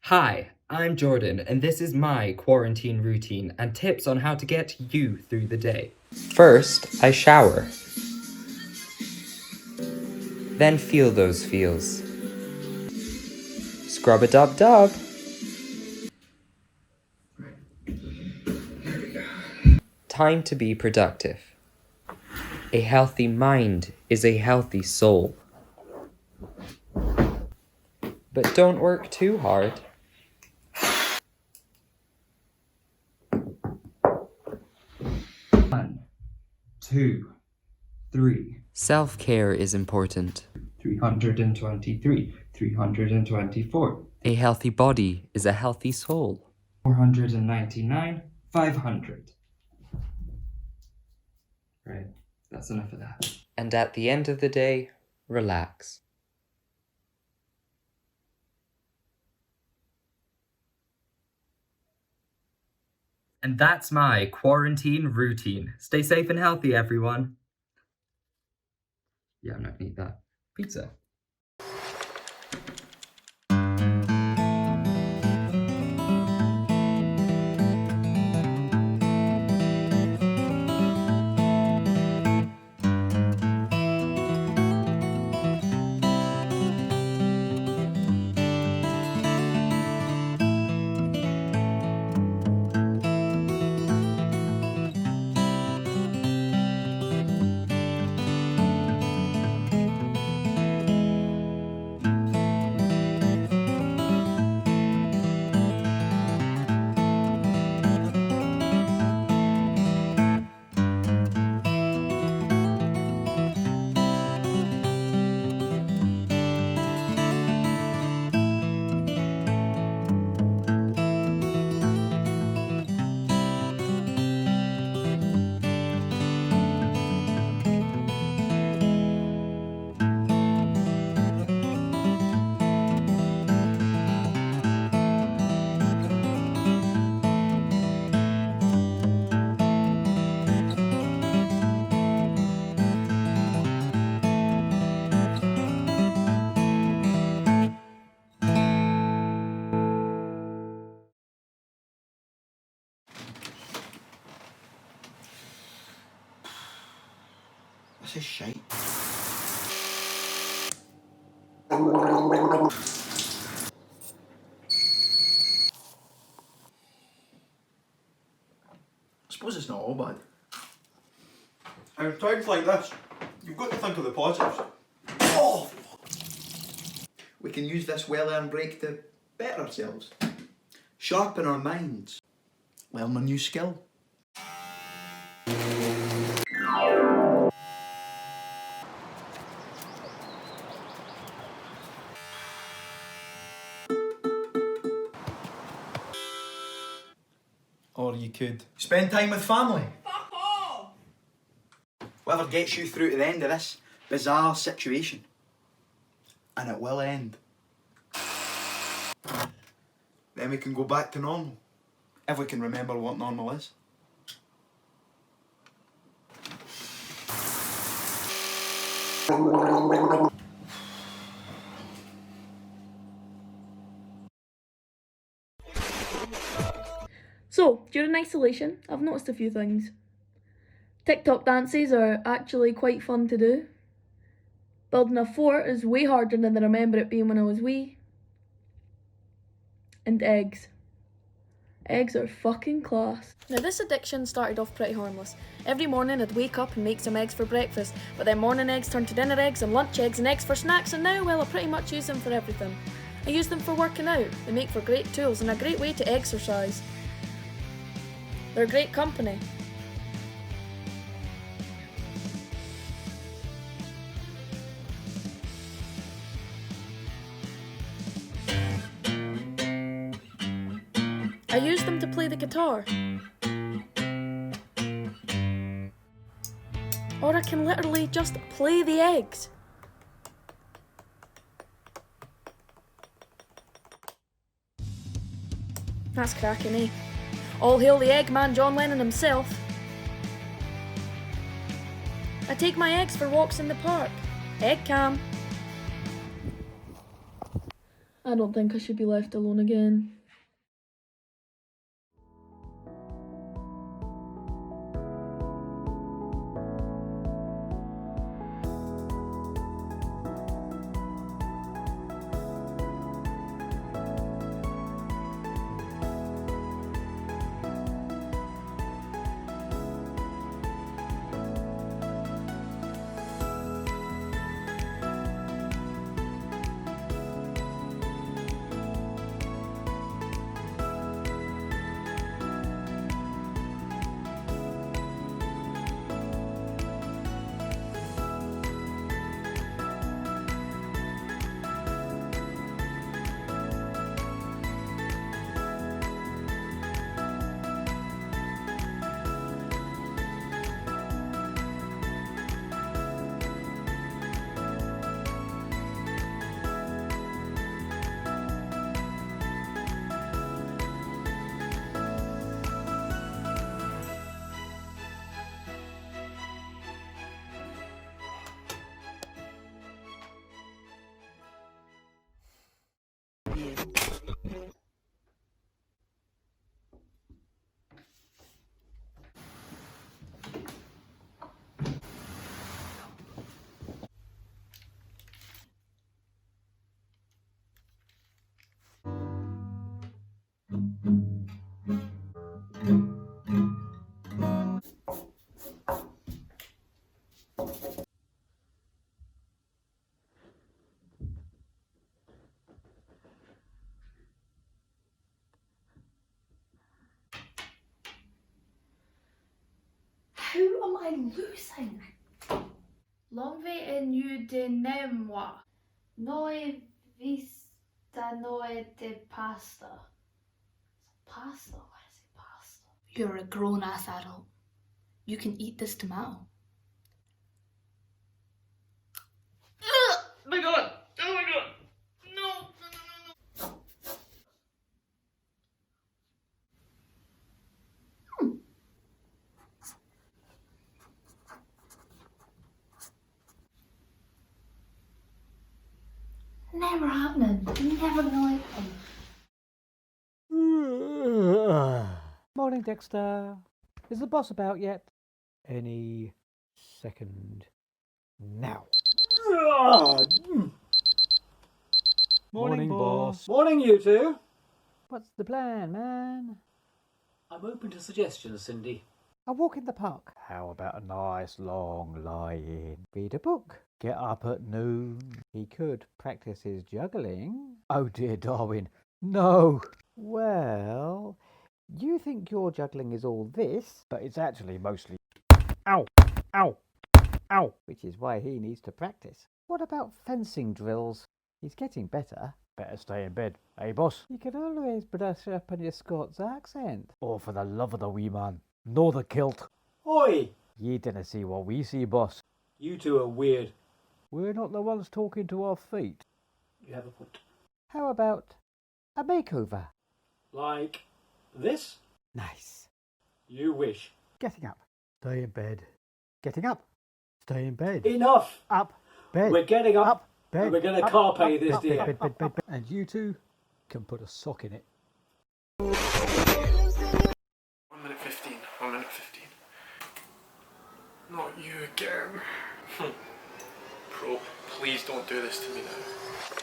Hi, I'm Jordan, and this is my quarantine routine and tips on how to get you through the day. First, I shower. Then feel those feels. Scrub-a-dub-dub. Time to be productive. A healthy mind is a healthy soul. But don't work too hard. 1, 2, 3. Self-care is important. 323, 324. A healthy body is a healthy soul. 499, 500. Right, that's enough of that. And at the end of the day, relax. And that's my quarantine routine. Stay safe and healthy, everyone. Yeah, I'm not gonna eat that. Pizza. This is shite. I suppose it's not all bad. In times like this, you've got to think of the positives. Oh! We can use this well-earned break to better ourselves, sharpen our minds, learn a new skill. Or you could spend time with family. Fuck off! Whatever gets you through to the end of this bizarre situation. And it will end. Then we can go back to normal. If we can remember what normal is. So, during isolation, I've noticed a few things. TikTok dances are actually quite fun to do. Building a fort is way harder than I remember it being when I was wee. And eggs. Eggs are fucking class. Now, this addiction started off pretty harmless. Every morning I'd wake up and make some eggs for breakfast, but then morning eggs turned to dinner eggs and lunch eggs and eggs for snacks, and now, well, I pretty much use them for everything. I use them for working out. They make for great tools and a great way to exercise. They're great company. I use them to play the guitar. Or I can literally just play the eggs. That's cracking, eh? All hail the Eggman, John Lennon himself. I take my eggs for walks in the park. Egg cam. I don't think I should be left alone again. How am I losing? L'envie est nu de moi. Noi vista noi de pasta. Pasta? Why is it pasta? You're a grown-ass adult. You can eat this tomato. Ugh! My god! Oh my god! No! Never happening. Never gonna happen. Morning, Dexter. Is the boss about yet? Any second now. Morning, boss. Morning, you two. What's the plan, man? I'm open to suggestions, Cindy. A walk in the park. How about a nice long lie-in? Read a book. Get up at noon. He could practice his juggling. Oh dear, Darwin. No. Well, you think your juggling is all this, but it's actually mostly ow, ow, ow, which is why he needs to practice. What about fencing drills? He's getting better. Better stay in bed, eh, boss? You can always brush up on your Scots accent. Or for the love of the wee man, nor the kilt. Oi! Ye dinna see what we see, boss. You two are weird. We're not the ones talking to our feet. You have a point. How about a makeover? Like this? Nice. You wish. Getting up. Stay in bed. Getting up. Stay in bed. Enough! Up. Bed. We're getting up. Bed. And we're going to Up, carpe up, this, up, dear. bed. And you two can put a sock in it. 1 minute 15. 1 minute 15. Not you again. Pro, please don't do this to me now.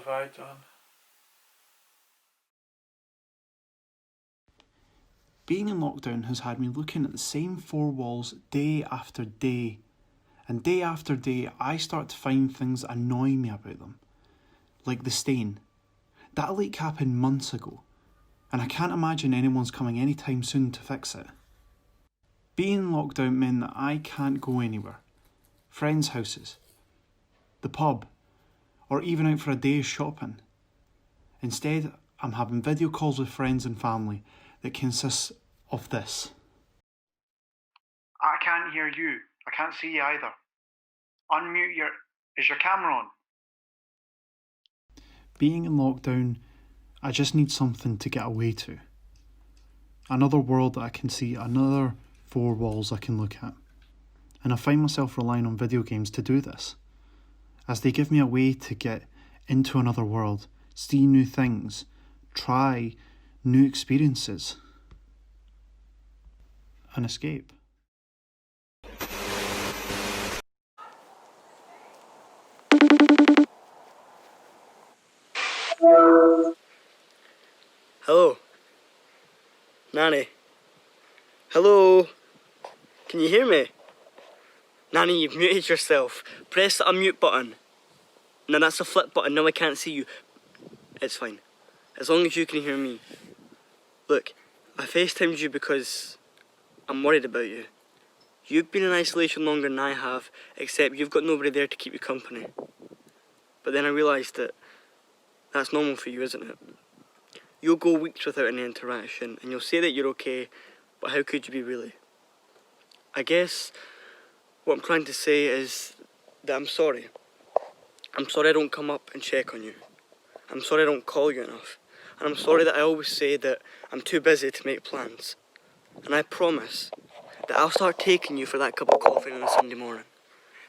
try, John. Being in lockdown has had me looking at the same four walls day after day. And day after day, I start to find things that annoy me about them. Like the stain. That leak happened months ago, and I can't imagine anyone's coming anytime soon to fix it. Being in lockdown meant that I can't go anywhere. Friends' houses, the pub, or even out for a day's shopping. Instead, I'm having video calls with friends and family that consists of this. I can't hear you. I can't see you either. Unmute your... Is your camera on? Being in lockdown, I just need something to get away to. Another world that I can see, another four walls I can look at. And I find myself relying on video games to do this, as they give me a way to get into another world, see new things, try new experiences, and escape. Hello? Nanny? Hello? Can you hear me? Nanny, you've muted yourself. Press the unmute button. No, that's a flip button. No, I can't see you. It's fine. As long as you can hear me. Look, I FaceTimed you because I'm worried about you. You've been in isolation longer than I have, except you've got nobody there to keep you company. But then I realised that that's normal for you, isn't it? You'll go weeks without any interaction, and you'll say that you're okay, but how could you be really? I guess what I'm trying to say is that I'm sorry. I'm sorry I don't come up and check on you. I'm sorry I don't call you enough. And I'm sorry that I always say that I'm too busy to make plans. And I promise that I'll start taking you for that cup of coffee on a Sunday morning.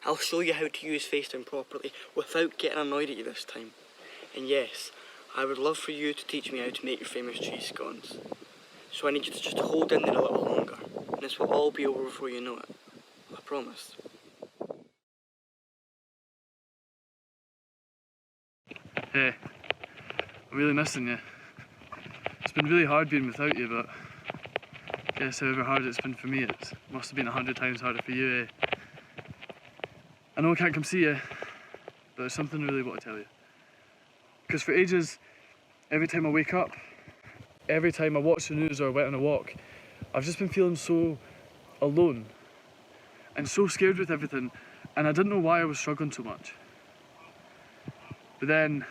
I'll show you how to use FaceTime properly without getting annoyed at you this time. And yes, I would love for you to teach me how to make your famous cheese scones. So I need you to just hold in there a little longer, and this will all be over before you know it. I promise. Hey, I'm really missing you. It's been really hard being without you, but I guess however hard it's been for me, it must have been 100 times harder for you, eh? I know I can't come see you, but there's something I really want to tell you. Because for ages, every time I wake up, every time I watch the news or went on a walk, I've just been feeling so alone and so scared with everything, and I didn't know why I was struggling so much. But then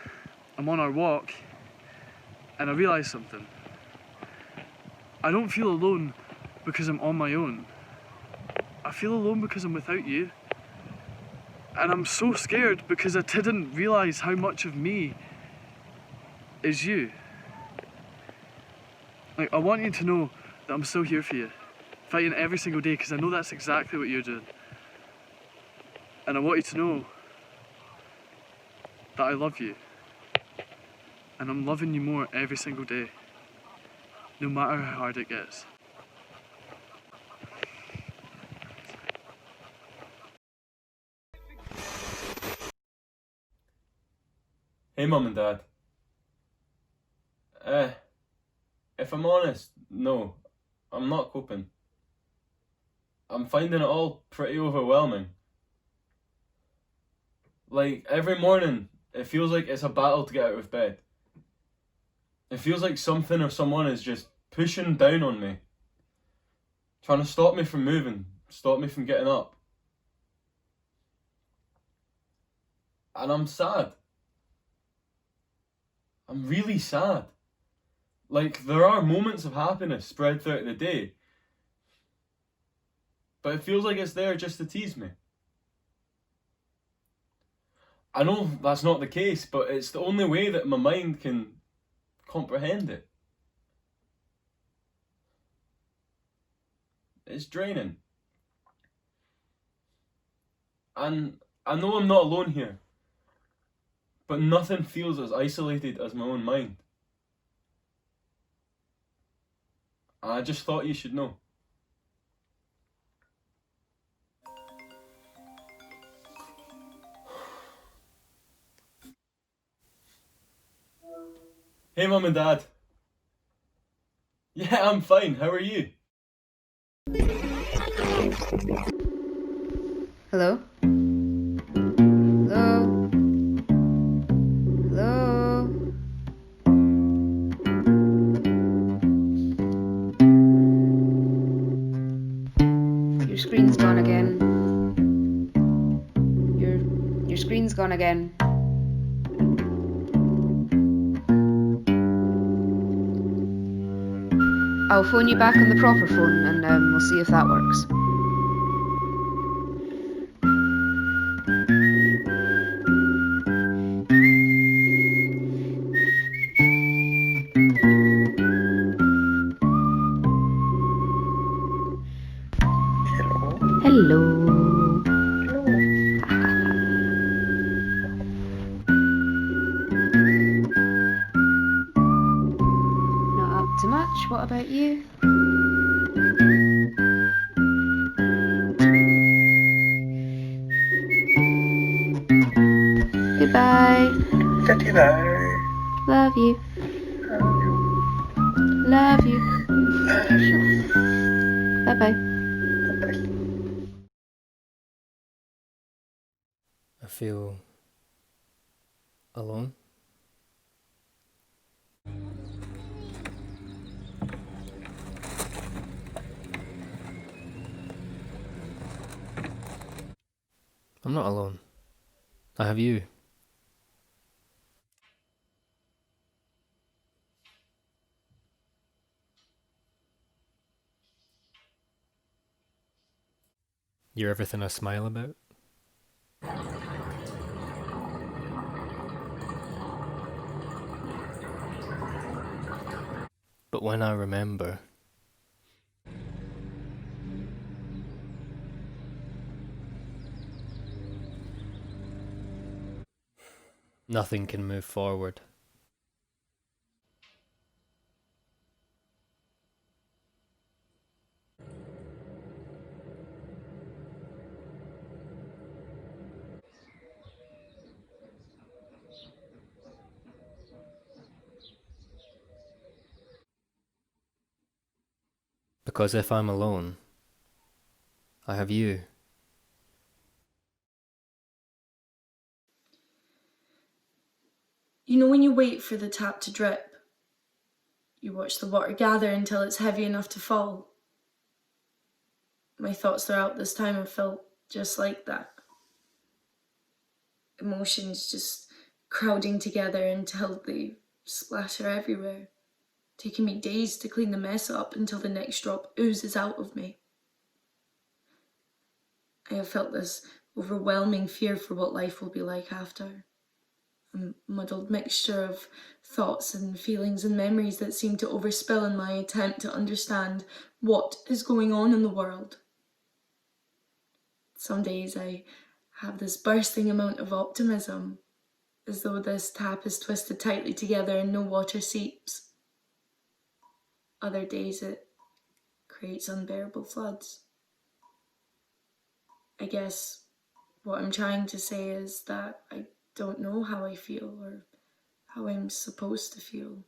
I'm on our walk and I realised something. I don't feel alone because I'm on my own. I feel alone because I'm without you. And I'm so scared because I didn't realise how much of me is you. Like, I want you to know that I'm still here for you, fighting every single day, because I know that's exactly what you're doing. And I want you to know that I love you. And I'm loving you more every single day, no matter how hard it gets. Hey Mum and Dad. If I'm honest, no, I'm not coping. I'm finding it all pretty overwhelming. Like, every morning, it feels like it's a battle to get out of bed. It feels like something or someone is just pushing down on me, trying to stop me from moving, stop me from getting up. And I'm sad. I'm really sad. Like, there are moments of happiness spread throughout the day, but it feels like it's there just to tease me. I know that's not the case, but it's the only way that my mind can comprehend it. It's draining. And I know I'm not alone here, but nothing feels as isolated as my own mind. I just thought you should know. Mum and Dad. Yeah, I'm fine. How are you? Hello? Hello? Hello? Your screen's gone again. Your screen's gone again. I'll phone you back on the proper phone and we'll see if that works. Hello. Not up to much. What about you? Goodbye. Goodbye. Love you. Love you. Bye bye. I feel alone. I'm not alone. I have you. You're everything I smile about. But when I remember, nothing can move forward. Because if I'm alone, I have you. You know when you wait for the tap to drip? You watch the water gather until it's heavy enough to fall. My thoughts throughout this time have felt just like that. Emotions just crowding together until they splatter everywhere, taking me days to clean the mess up until the next drop oozes out of me. I have felt this overwhelming fear for what life will be like after. A muddled mixture of thoughts and feelings and memories that seem to overspill in my attempt to understand what is going on in the world. Some days I have this bursting amount of optimism, as though this tap is twisted tightly together and no water seeps. Other days it creates unbearable floods. I guess what I'm trying to say is that I don't know how I feel or how I'm supposed to feel.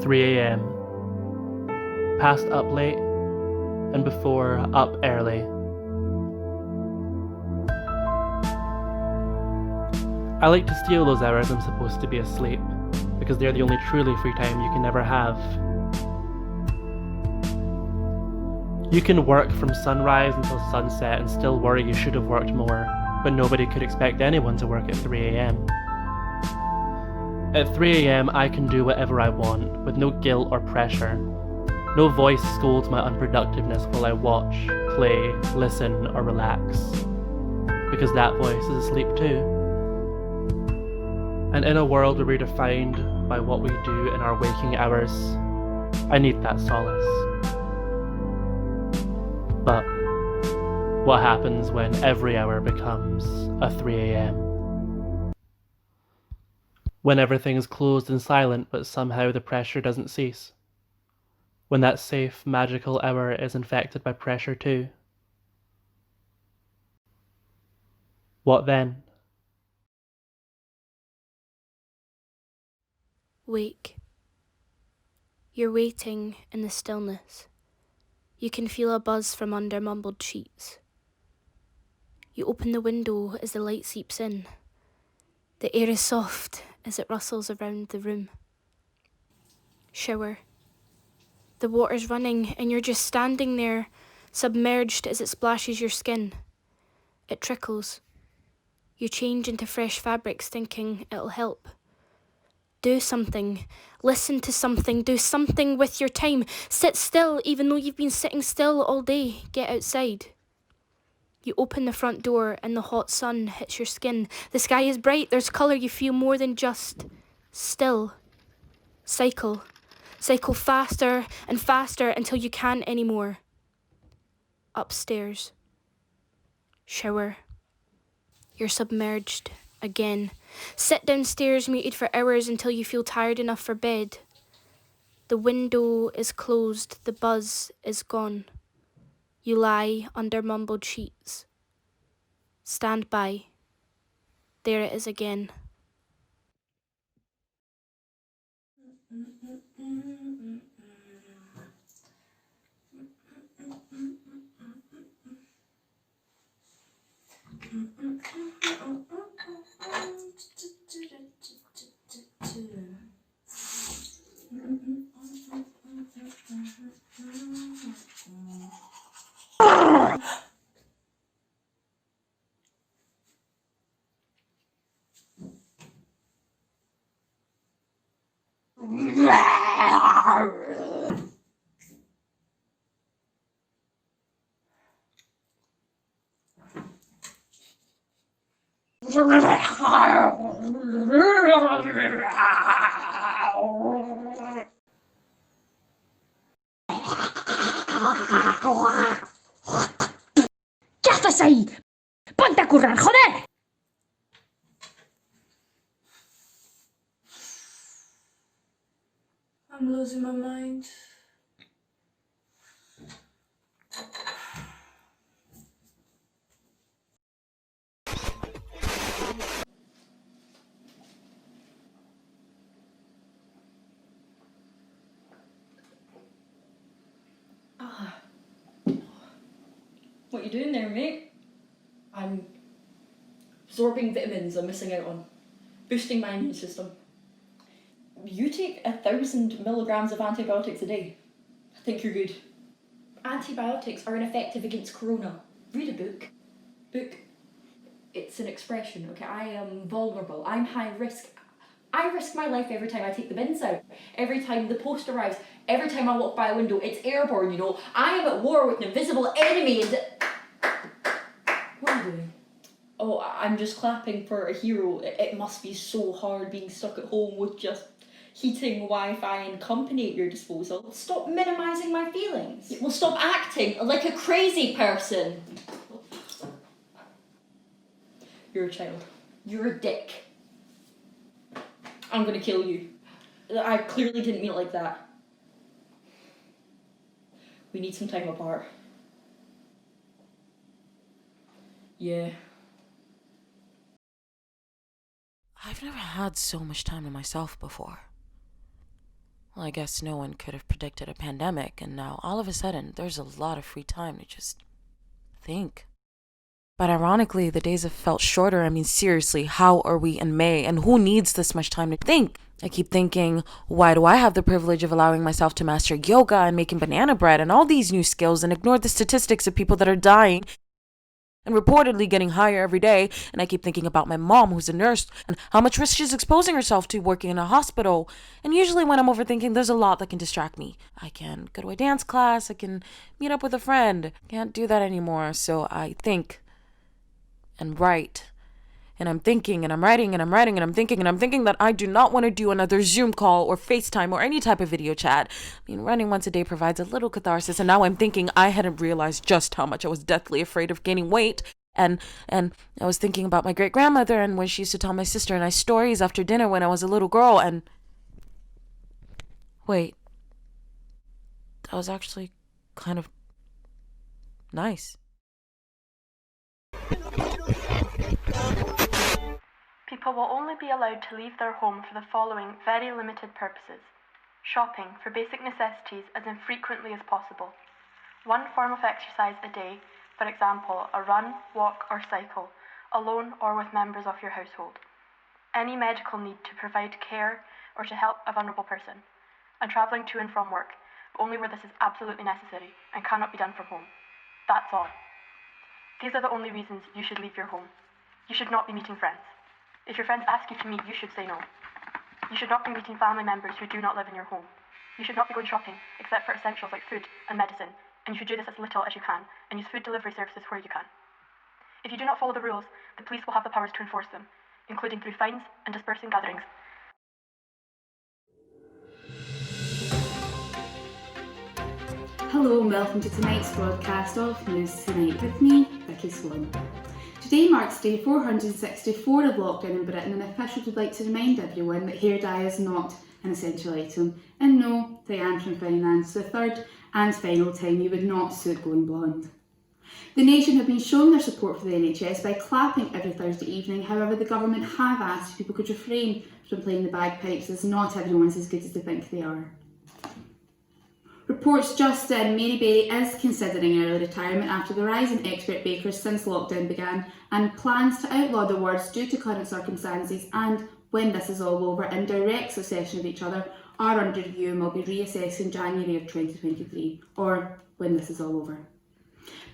3 a.m. Past up late, and before up early. I like to steal those hours I'm supposed to be asleep, because they're the only truly free time you can ever have. You can work from sunrise until sunset and still worry you should have worked more, but nobody could expect anyone to work at 3 a.m. At 3 a.m. I can do whatever I want, with no guilt or pressure. No voice scolds my unproductiveness while I watch, play, listen, or relax. Because that voice is asleep too. And in a world where we're defined by what we do in our waking hours, I need that solace. But what happens when every hour becomes a 3 a.m.? When everything is closed and silent, but somehow the pressure doesn't cease? When that safe, magical hour is infected by pressure too? What then? Wake. You're waiting in the stillness. You can feel a buzz from under mumbled sheets. You open the window as the light seeps in. The air is soft as it rustles around the room. Shower. The water's running and you're just standing there, submerged as it splashes your skin. It trickles. You change into fresh fabrics thinking it'll help. Do something. Listen to something. Do something with your time. Sit still even though you've been sitting still all day. Get outside. You open the front door and the hot sun hits your skin. The sky is bright. There's colour. You feel more than just still. Cycle. Cycle faster and faster until you can't anymore. Upstairs. Shower. You're submerged. Again. Sit downstairs muted for hours until you feel tired enough for bed. The window is closed, the buzz is gone. You lie under mumbled sheets. Stand by. There it is again. ¡Ya estás ahí! ¡Ponte a currar, joder! I'm losing my mind. What you doing there, mate? I'm absorbing vitamins I'm missing out on, boosting my immune system. You take 1,000 milligrams of antibiotics a day. I think you're good. Antibiotics are ineffective against corona. Read a book. Book. It's an expression, okay? I am vulnerable. I'm high risk. I risk my life every time I take the bins out. Every time the post arrives. Every time I walk by a window. It's airborne, you know. I am at war with an invisible enemy and... What are you doing? Oh, I'm just clapping for a hero. It must be so hard being stuck at home with just heating, Wi-Fi and company at your disposal. Stop minimising my feelings. Well, stop acting like a crazy person. You're a child. You're a dick. I'm gonna kill you. I clearly didn't mean it like that. We need some time apart. Yeah. I've never had so much time to myself before. Well, I guess no one could have predicted a pandemic, and now all of a sudden there's a lot of free time to just think. But ironically, the days have felt shorter. I mean, seriously, how are we in May? And who needs this much time to think? I keep thinking, why do I have the privilege of allowing myself to master yoga and making banana bread and all these new skills and ignore the statistics of people that are dying and reportedly getting higher every day? And I keep thinking about my mom, who's a nurse, and how much risk she's exposing herself to working in a hospital. And usually when I'm overthinking, there's a lot that can distract me. I can go to a dance class, I can meet up with a friend. Can't do that anymore, so I think and write. And I'm thinking and I'm writing and I'm writing and I'm thinking that I do not want to do another Zoom call or FaceTime or any type of video chat. I mean, running once a day provides a little catharsis, and now I'm thinking I hadn't realized just how much I was deathly afraid of gaining weight. And I was thinking about my great-grandmother and when she used to tell my sister nice stories after dinner when I was a little girl, and wait, that was actually kind of nice. People will only be allowed to leave their home for the following very limited purposes. Shopping for basic necessities as infrequently as possible. One form of exercise a day, for example, a run, walk or cycle, alone or with members of your household. Any medical need to provide care or to help a vulnerable person. And travelling to and from work, but only where this is absolutely necessary and cannot be done from home. That's all. These are the only reasons you should leave your home. You should not be meeting friends. If your friends ask you to meet, you should say no. You should not be meeting family members who do not live in your home. You should not be going shopping, except for essentials like food and medicine, and you should do this as little as you can, and use food delivery services where you can. If you do not follow the rules, the police will have the powers to enforce them, including through fines and dispersing gatherings. Hello and welcome to tonight's broadcast of News Tonight with me, Vicky Swan. Today marks day 464 of lockdown in Britain, and officials would like to remind everyone that hair dye is not an essential item. And no, Diane from Finance, the third and final time you would not suit going blonde. The nation have been showing their support for the NHS by clapping every Thursday evening. However, the government have asked if people could refrain from playing the bagpipes, as not everyone's as good as they think they are. Reports just in, Mary Berry is considering early retirement after the rise in expert bakers since lockdown began, and plans to outlaw the words due to current circumstances and, when this is all over, in direct succession of each other, are under review and will be reassessed in January of 2023, or when this is all over.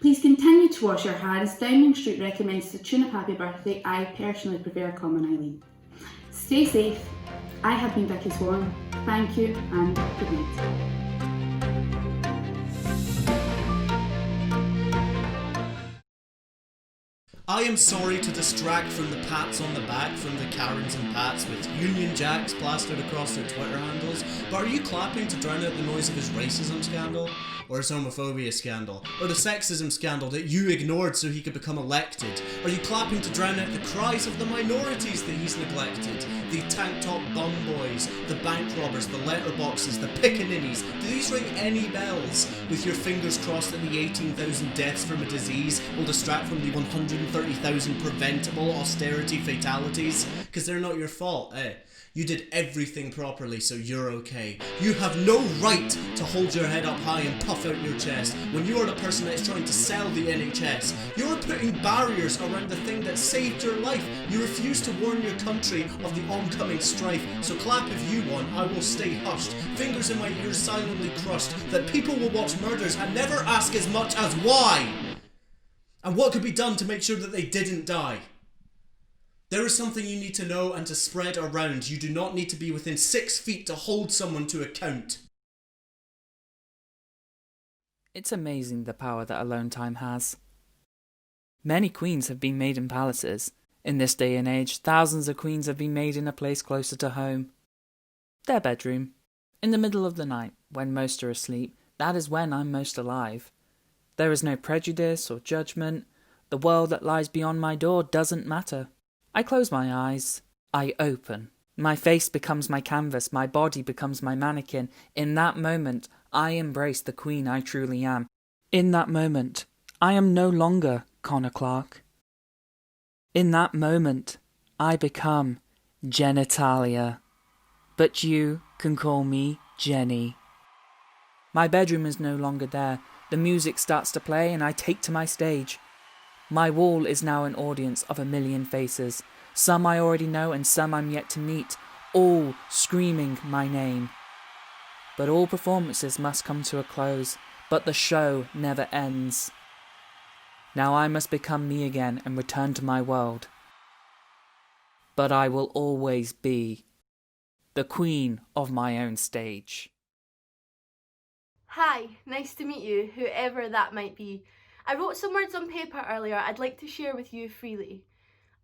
Please continue to wash your hands. Downing Street recommends the tune of Happy Birthday. I personally prefer Common Eileen. Stay safe. I have been Vicky Swan. Thank you and good night. I am sorry to distract from the pats on the back from the Karens and Pats with Union Jacks plastered across their Twitter handles, but are you clapping to drown out the noise of his racism scandal? Or his homophobia scandal? Or the sexism scandal that you ignored so he could become elected? Are you clapping to drown out the cries of the minorities that he's neglected? The tank top bum boys, the bank robbers, the letterboxes, the pickaninnies. Do these ring any bells? With your fingers crossed that the 18,000 deaths from a disease will distract from the 130,000 preventable austerity fatalities? Because they're not your fault, eh? You did everything properly, so you're okay. You have no right to hold your head up high and puff out your chest when you are the person that is trying to sell the NHS. You're putting barriers around the thing that saved your life. You refuse to warn your country of the oncoming strife. So clap if you want, I will stay hushed. Fingers in my ears silently crushed, that people will watch murders and never ask as much as why. And what could be done to make sure that they didn't die? There is something you need to know and to spread around. You do not need to be within 6 feet to hold someone to account. It's amazing the power that alone time has. Many queens have been made in palaces. In this day and age, thousands of queens have been made in a place closer to home. Their bedroom. In the middle of the night, when most are asleep, that is when I'm most alive. There is no prejudice or judgment. The world that lies beyond my door doesn't matter. I close my eyes. I open. My face becomes my canvas. My body becomes my mannequin. In that moment, I embrace the queen I truly am. In that moment, I am no longer Connor Clark. In that moment, I become genitalia. But you can call me Jenny. My bedroom is no longer there. The music starts to play and I take to my stage. My wall is now an audience of 1,000,000 faces. Some I already know and some I'm yet to meet, all screaming my name. But all performances must come to a close, but the show never ends. Now I must become me again and return to my world. But I will always be the queen of my own stage. Hi, nice to meet you, whoever that might be. I wrote some words on paper earlier I'd like to share with you freely.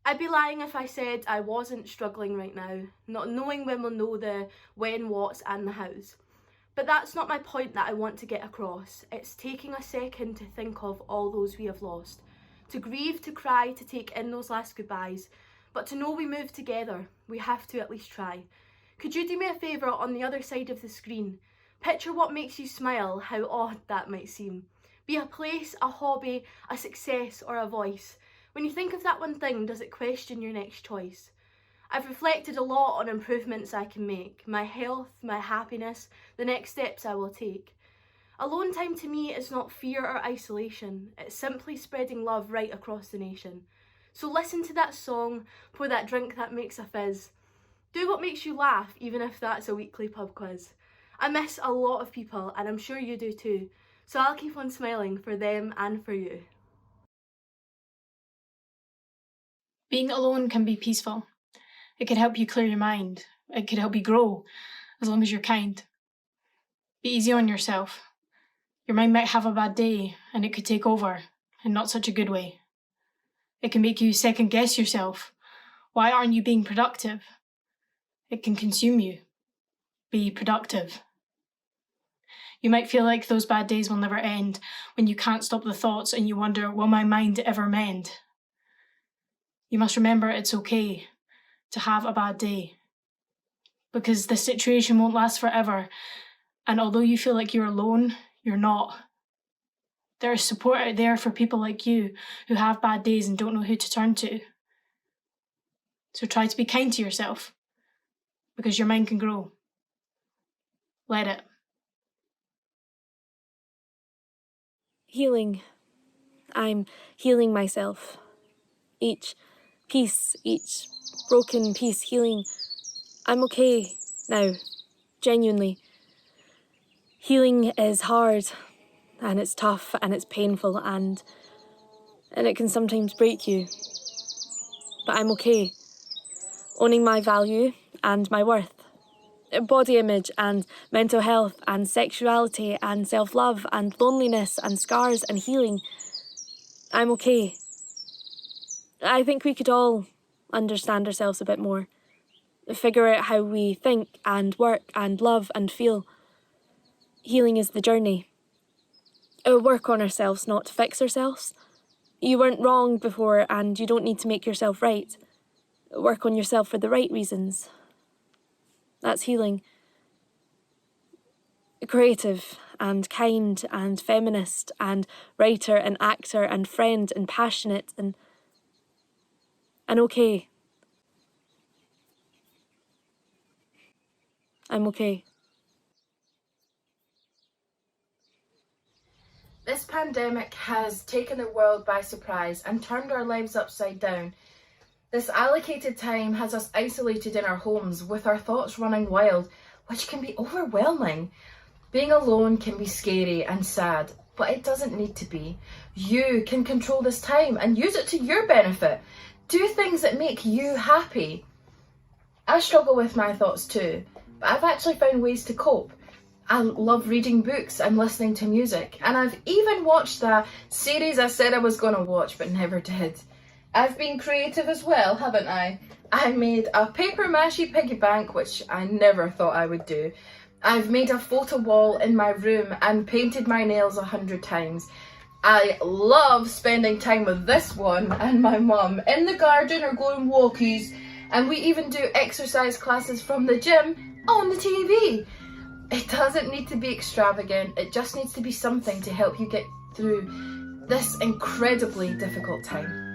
I'd be lying if I said I wasn't struggling right now, not knowing when we'll know the when, what's and the hows. But that's not my point that I want to get across. It's taking a second to think of all those we have lost. To grieve, to cry, to take in those last goodbyes. But to know we move together, we have to at least try. Could you do me a favour on the other side of the screen? Picture what makes you smile, how odd that might seem. Be a place, a hobby, a success or a voice. When you think of that one thing, does it question your next choice? I've reflected a lot on improvements I can make, my health, my happiness, the next steps I will take. Alone time to me is not fear or isolation, it's simply spreading love right across the nation. So listen to that song, pour that drink that makes a fizz. Do what makes you laugh, even if that's a weekly pub quiz. I miss a lot of people and I'm sure you do too, so I'll keep on smiling for them and for you. Being alone can be peaceful. It can help you clear your mind. It can help you grow, as long as you're kind. Be easy on yourself. Your mind might have a bad day, and it could take over, in not such a good way. It can make you second guess yourself. Why aren't you being productive? It can consume you. Be productive. You might feel like those bad days will never end, when you can't stop the thoughts and you wonder, will my mind ever mend? You must remember it's okay to have a bad day, because the situation won't last forever, and although you feel like you're alone, you're not. There is support out there for people like you who have bad days and don't know who to turn to. So try to be kind to yourself, because your mind can grow. Let it. Healing. I'm healing myself. Each piece, each broken piece healing. I'm okay now, genuinely. Healing is hard, and it's tough, and it's painful, and it can sometimes break you. But I'm okay. Owning my value and my worth. Body image and mental health and sexuality and self-love and loneliness and scars and healing. I'm okay. I think we could all understand ourselves a bit more. Figure out how we think and work and love and feel. Healing is the journey. Work on ourselves, not fix ourselves. You weren't wrong before and you don't need to make yourself right. Work on yourself for the right reasons. That's healing. Creative and kind and feminist and writer and actor and friend and passionate and okay. I'm okay. This pandemic has taken the world by surprise and turned our lives upside down. This allocated time has us isolated in our homes with our thoughts running wild, which can be overwhelming. Being alone can be scary and sad, but it doesn't need to be. You can control this time and use it to your benefit. Do things that make you happy. I struggle with my thoughts too, but I've actually found ways to cope. I love reading books and listening to music, and I've even watched the series I said I was going to watch but never did. I've been creative as well, haven't I? I made a paper mache piggy bank, which I never thought I would do. I've made a photo wall in my room and painted my nails 100 times. I love spending time with this one and my mum in the garden or going walkies, and we even do exercise classes from the gym on the TV. It doesn't need to be extravagant, it just needs to be something to help you get through this incredibly difficult time.